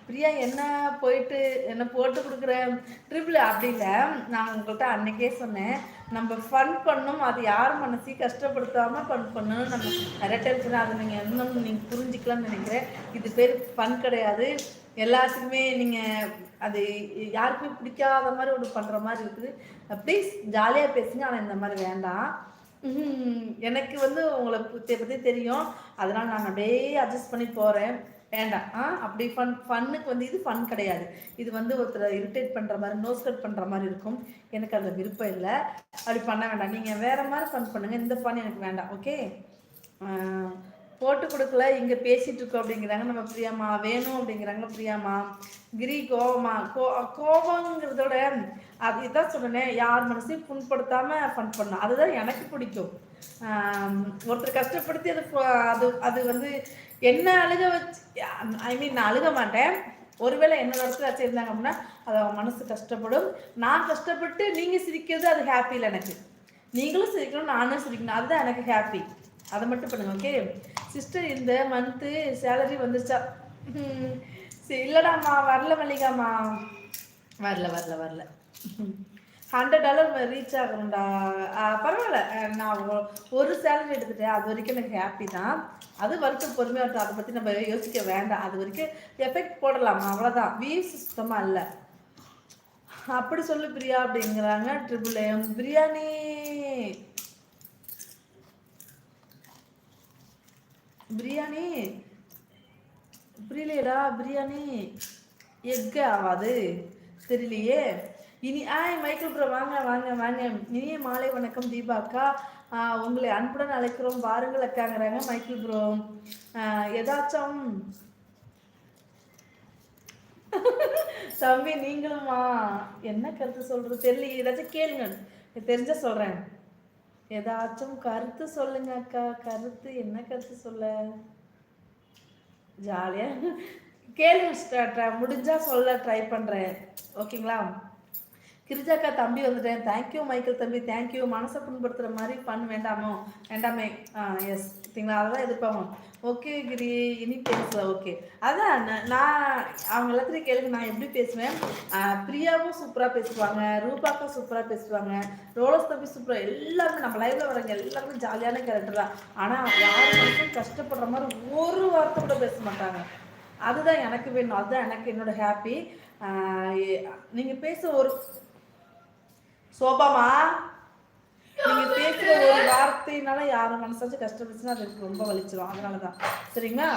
பிரியா என்ன போயிட்டு என்ன போட்டு கொடுக்குறேன் ட்ரிபிள் அப்படி இல்லை. நான் உங்கள்கிட்ட அன்னைக்கே சொன்னேன், நம்ம ஃபன் பண்ணணும், அது யார் மனசையும் கஷ்டப்படுத்தாமல் ஃபன் பண்ணணும். நம்ம நிறைய டைம் சொன்னேன், அதை நீங்கள் இன்னும் நீங்கள் புரிஞ்சிக்கலாம்னு நினைக்கிறேன். இது பேர் ஃபன் கிடையாது. எல்லாத்துக்குமே நீங்கள் அது யாருக்குமே பிடிக்காத மாதிரி ஒன்று பண்ணுற மாதிரி இருக்குது. ப்ளீஸ் ஜாலியாக பேசுங்க, ஆனால் இந்த மாதிரி வேண்டாம். எனக்கு உங்களை பற்றி தெரியும், அதனால் நான் அப்படியே அட்ஜஸ்ட் பண்ணி போகிறேன். வேண்டாம். அப்படி ஃபன்னுக்கு இது ஃபன் கிடையாது. இது ஒருத்தரை இரிட்டேட் பண்ணுற மாதிரி, நோஸ் கட் பண்ணுற மாதிரி இருக்கும். எனக்கு அதில் விருப்பம் இல்லை. அப்படி பண்ண வேண்டாம். நீங்கள் வேறு மாதிரி ஃபன் பண்ணுங்கள். இந்த ஃபன் எனக்கு வேண்டாம். ஓகே, போட்டு கொடுக்கல, இங்கே பேசிகிட்டு இருக்கோம் அப்படிங்கிறாங்க நம்ம பிரியாமா. வேணும் அப்படிங்கிறாங்க பிரியாமா. கிரி கோவமா கோபங்கிறதோட அது இதான் சொன்னேன், யார் மனசையும் புண்படுத்தாமல் ஃபன் பண்ணணும். அதுதான் எனக்கு பிடிக்கும். ஒருத்தர் கஷ்டப்படுத்தி அது என்ன அழுக வச்சு, ஐ மீன் நான் அழுக மாட்டேன். ஒருவேளை என்னோட இடத்துல வச்சுருந்தாங்க அப்படின்னா அது அவங்க மனசு கஷ்டப்படும். நான் கஷ்டப்பட்டு நீங்கள் சிரிக்கிறது அது ஹாப்பி இல்லை எனக்கு. நீங்களும் சிரிக்கணும், நானும் சிரிக்கணும், அதுதான் எனக்கு ஹாப்பி. அதை மட்டும் பண்ணுங்க. ஓகே சிஸ்டர், இந்த மந்த்து சேலரி வந்துருச்சா? இல்லைடாம்மா, வரல மல்லிகாம்மா, வரல. $100 ரீச் ஆகணும்டா. பரவாயில்ல, நான் ஒரு சேலரி எடுத்துட்டேன், அது வரைக்கும் எனக்கு ஹாப்பி தான். அது வரைக்கும் பொறுமையாக இருக்கும், அதை பற்றி நம்ம யோசிக்க வேண்டாம். அது வரைக்கும் எஃபெக்ட் போடலாமா, அவ்வளோதான். வியூஸ் சுத்தமாக இல்லை. அப்படி சொல்லு பிரியா அப்படிங்கிறாங்க ட்ரிபிள் எம். பிரியாணி புரியலையடா. பிரியாணி எக்கு ஆகாது, தெரியலையே. இனி மைக்கேல் ப்ரோ வாங்க. இனிய மாலை வணக்கம் தீபா அக்கா. உங்களை அன்புடன் அழைக்கிறோம், வாருங்கள் அக்காங்கிறாங்க மைக்கேல் ப்ரோ. ஏதாச்சும் தம்பி நீங்களுமா? என்ன கருத்து சொல்றது தெரியல, ஏதாச்சும் கேளுங்க, தெரிஞ்ச சொல்றேன். ஏதாச்சும் கருத்து சொல்லுங்க அக்கா. கருத்து என்ன கருத்து சொல்ல? ஜாலியா கேளுங்க, முடிஞ்சா சொல்ல ட்ரை பண்றேன். ஓகேங்களா? கிரிஜாக்கா தம்பி வந்துட்டேன். தேங்க்யூ மைக்கேல் தம்பி, தேங்க்யூ. மனசை புண்படுத்துகிற மாதிரி ஃபன் வேண்டாமே. எஸ் சரிங்களா, அதெல்லாம் எதிர்ப்பாங்க. ஓகே கிரி, இனி பேசல. ஓகே, அதான் நான் அவங்க எல்லாத்தையும் கேளுங்க, நான் எப்படி பேசுவேன். பிரியாவும் சூப்பராக பேசுவாங்க, ரூபாக்கா சூப்பராக பேசுவாங்க, ரோலஸ் தம்பி சூப்பராக, எல்லாருமே நம்ம லைவ்ல வரவங்க எல்லாருமே ஜாலியான கேரக்டர் தான். ஆனால் யாரும் கஷ்டப்படுற மாதிரி ஒரு வார்த்தை கூட பேச மாட்டாங்க. அதுதான் எனக்கு வேணும், அதுதான் எனக்கு என்னோட ஹாப்பி. நீங்கள் பேச ஒரு சோபாமா, நீங்க பேசுற ஒரு வார்த்தையினால யாரும் மனசாச்சும் கஷ்டப்பட்டுச்சுன்னா அது ரொம்ப வலிச்சிடும். அதனாலதான். சரிங்களா?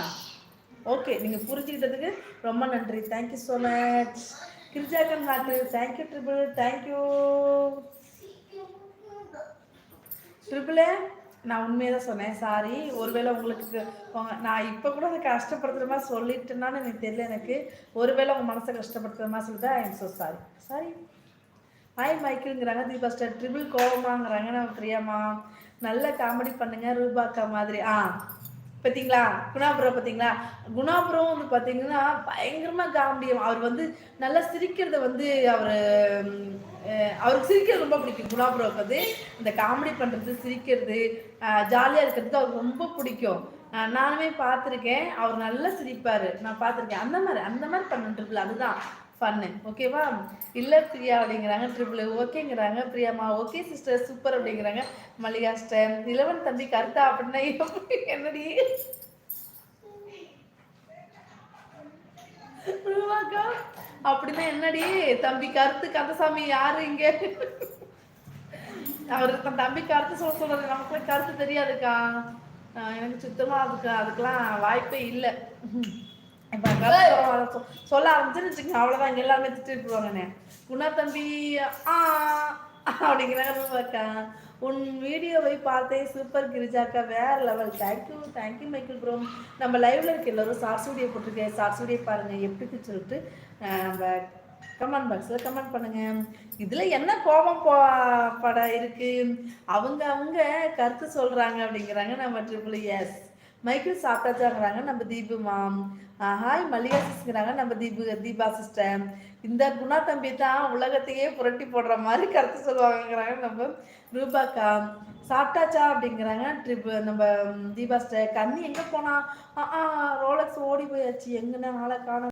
ஓகே, நீங்க புரிஞ்சுக்கிட்டதுக்கு ரொம்ப நன்றி. Thank you so much. கிரிஜாக்கன் நாட்டு தேங்க்யூ. Thank you triple A. நான் உண்மையை தான் சொன்னேன், சாரி. ஒருவேளை உங்களுக்கு நான் இப்போ கூட அதை கஷ்டப்படுத்துகிற மாதிரி சொல்லிட்டேன்னான்னு எனக்கு தெரியல. எனக்கு ஒருவேளை உங்கள் மனசை கஷ்டப்படுத்துகிற மாதிரி சொல்லிட்டு I am so sorry. Hi மைக்கிள்ங்கிறாங்க தீபா ஸ்டார். ட்ரிபிள் கோவமாங்கிறாங்க நம்ம பிரியாமா. நல்ல காமெடி பண்ணுங்க ரூபாக்கா மாதிரி. பார்த்தீங்களா குணாபுரம்? பார்த்தீங்களா குணாபுரம் பார்த்தீங்கன்னா பயங்கரமாக காமெடியம். அவர் நல்லா சிரிக்கிறத அவருக்கு சிரிக்கிறது ரொம்ப பிடிக்கும். குணாபுரம் இந்த காமெடி பண்ணுறது, சிரிக்கிறது, ஜாலியாக இருக்கிறது அவருக்கு ரொம்ப பிடிக்கும். நானுமே பார்த்துருக்கேன், அவர் நல்லா சிரிப்பார், நான் பார்த்துருக்கேன். அந்த மாதிரி பண்ண ட்ரிபிள், அதுதான் ஃபன்னு. ஓகேவா? இல்லை பிரியா அப்படிங்கிறாங்க ட்ரிபிள். ஓகேங்கிறாங்க பிரியாமா. ஓகே சிஸ்டர் சூப்பர் அப்படிங்கிறாங்க மல்லிகா சிஸ்டர். இளவன் தம்பி கருத்தா அப்படின்னா என்னடி அப்படின்னா என்னடி தம்பி கருத்து? கந்தசாமி யாரு இங்க? அவருக்கு தம்பி கருத்து சொல்றது, நமக்குலாம் கருத்து தெரியாதுக்கா. எனக்கு சுத்தமா அதுக்கெல்லாம் வாய்ப்பே இல்லை. சொல்ல ஆரம்பிச்சுன்னு அவ்வளவுதான், இங்க எல்லாருமே திட்டு போவாங்கண்ணே. குணா தம்பி அப்படிங்கிறாங்க. உன் வீடியோவை பார்த்தேன், சூப்பர் கிரிஜாக்கா, வேற லெவல். Thank you Michael bro. நம்ம லைவ்ல இருக்க எல்லாரும் ஷார்ட்ஸ் வீடியோ போட்டிருக்கேன், ஷார்ட்ஸ் வீடியோ பாருங்க எப்படின்னு சொல்லிட்டு நம்ம கமெண்ட் பாக்ஸில் கமெண்ட் பண்ணுங்க. இதில் என்ன கோபம் படம் இருக்கு? அவங்க கருத்து சொல்கிறாங்க அப்படிங்கிறாங்க நம்ம ட்ரிபிள். எஸ், மைக்கேல் சாப்பிட்டாச்சாங்கிறாங்க நம்ம தீபு மாம். ஹாய் மல்லிகா சிஸ்டருங்கிறாங்க நம்ம தீபா சிஸ்டர். இந்த குணா தம்பி தான் உலகத்தையே புரட்டி போடுற மாதிரி கருத்து சொல்லுவாங்கங்கிறாங்க நம்ம ரூபாக்கா. சாப்பிட்டாச்சா அப்படிங்கிறாங்க நம்ம தீபா சிஸ்டர். கண்ணி எங்கே போனா? ரோலக்ஸ் ஓடி போயாச்சு, எங்கன்னா ஆளை காணோம்.